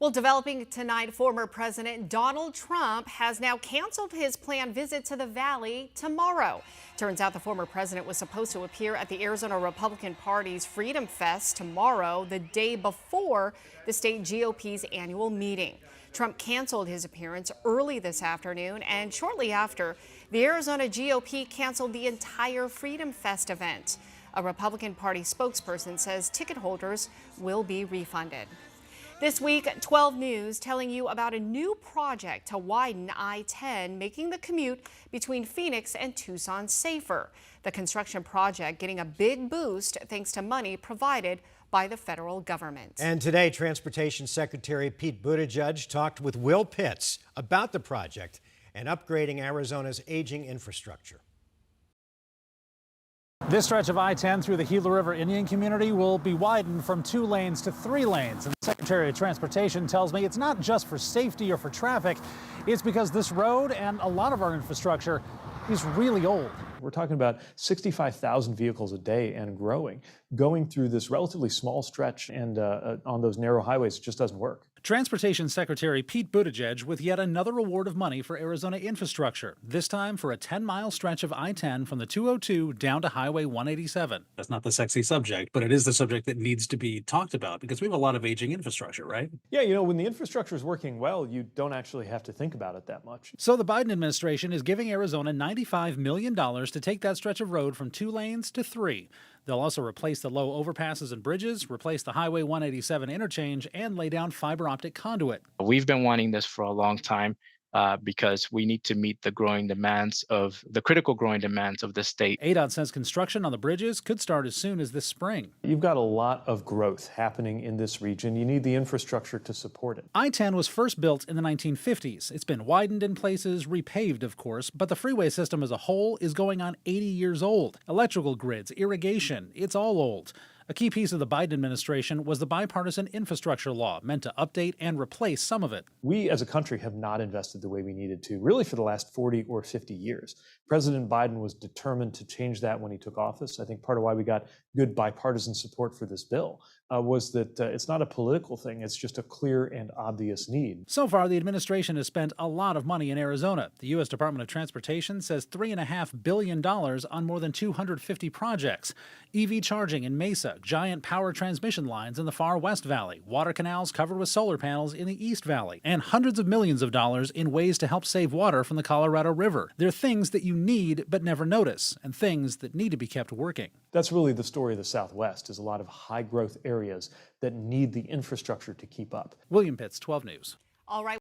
Well, developing tonight, former President Donald Trump has now canceled his planned visit to the Valley tomorrow. Turns out the former president was supposed to appear at the Arizona Republican Party's Freedom Fest tomorrow, the day before the state GOP's annual meeting. Trump canceled his appearance early this afternoon, and shortly after, the Arizona GOP canceled the entire Freedom Fest event. A Republican Party spokesperson says ticket holders will be refunded. This week, 12 News telling you about a new project to widen I-10, making the commute between Phoenix and Tucson safer. The construction project getting a big boost thanks to money provided by the federal government. And today, Transportation Secretary Pete Buttigieg talked with Will Pitts about the project and upgrading Arizona's aging infrastructure. This stretch of I-10 through the Gila River Indian community will be widened from 2 lanes to 3 lanes. And the Secretary of Transportation tells me it's not just for safety or for traffic. It's because this road and a lot of our infrastructure is really old. We're talking about 65,000 vehicles a day and growing. Going through this relatively small stretch and on those narrow highways just doesn't work. Transportation Secretary Pete Buttigieg with yet another award of money for Arizona infrastructure, this time for a 10-mile stretch of I-10 from the 202 down to Highway 187. That's not the sexy subject, but it is the subject that needs to be talked about because we have a lot of aging infrastructure, right? Yeah, when the infrastructure is working well, you don't actually have to think about it that much. So the Biden administration is giving Arizona $95 million to take that stretch of road from 2 lanes to 3. They'll also replace the low overpasses and bridges, replace the Highway 187 interchange, and lay down fiber optic conduit. We've been wanting this for a long time because we need to meet the critical growing demands of the state. ADOT says construction on the bridges could start as soon as this spring. You've got a lot of growth happening in this region. You need the infrastructure to support it. I-10 was first built in the 1950s. It's been widened in places, repaved, of course, but the freeway system as a whole is going on 80 years old. Electrical grids, irrigation, it's all old. A key piece of the Biden administration was the bipartisan infrastructure law, meant to update and replace some of it. We as a country have not invested the way we needed to, really for the last 40 or 50 years. President Biden was determined to change that when he took office. I think part of why we got good bipartisan support for this bill was that it's not a political thing, it's just a clear and obvious need. So far, the administration has spent a lot of money in Arizona. The U.S. Department of Transportation says $3.5 billion on more than 250 projects. EV charging in Mesa, giant power transmission lines in the far West Valley, water canals covered with solar panels in the East Valley, and hundreds of millions of dollars in ways to help save water from the Colorado River. They're things that you need but never notice, and things that need to be kept working. That's really the story of the Southwest, is a lot of high-growth areas that need the infrastructure to keep up. William Pitts, 12 News. All right.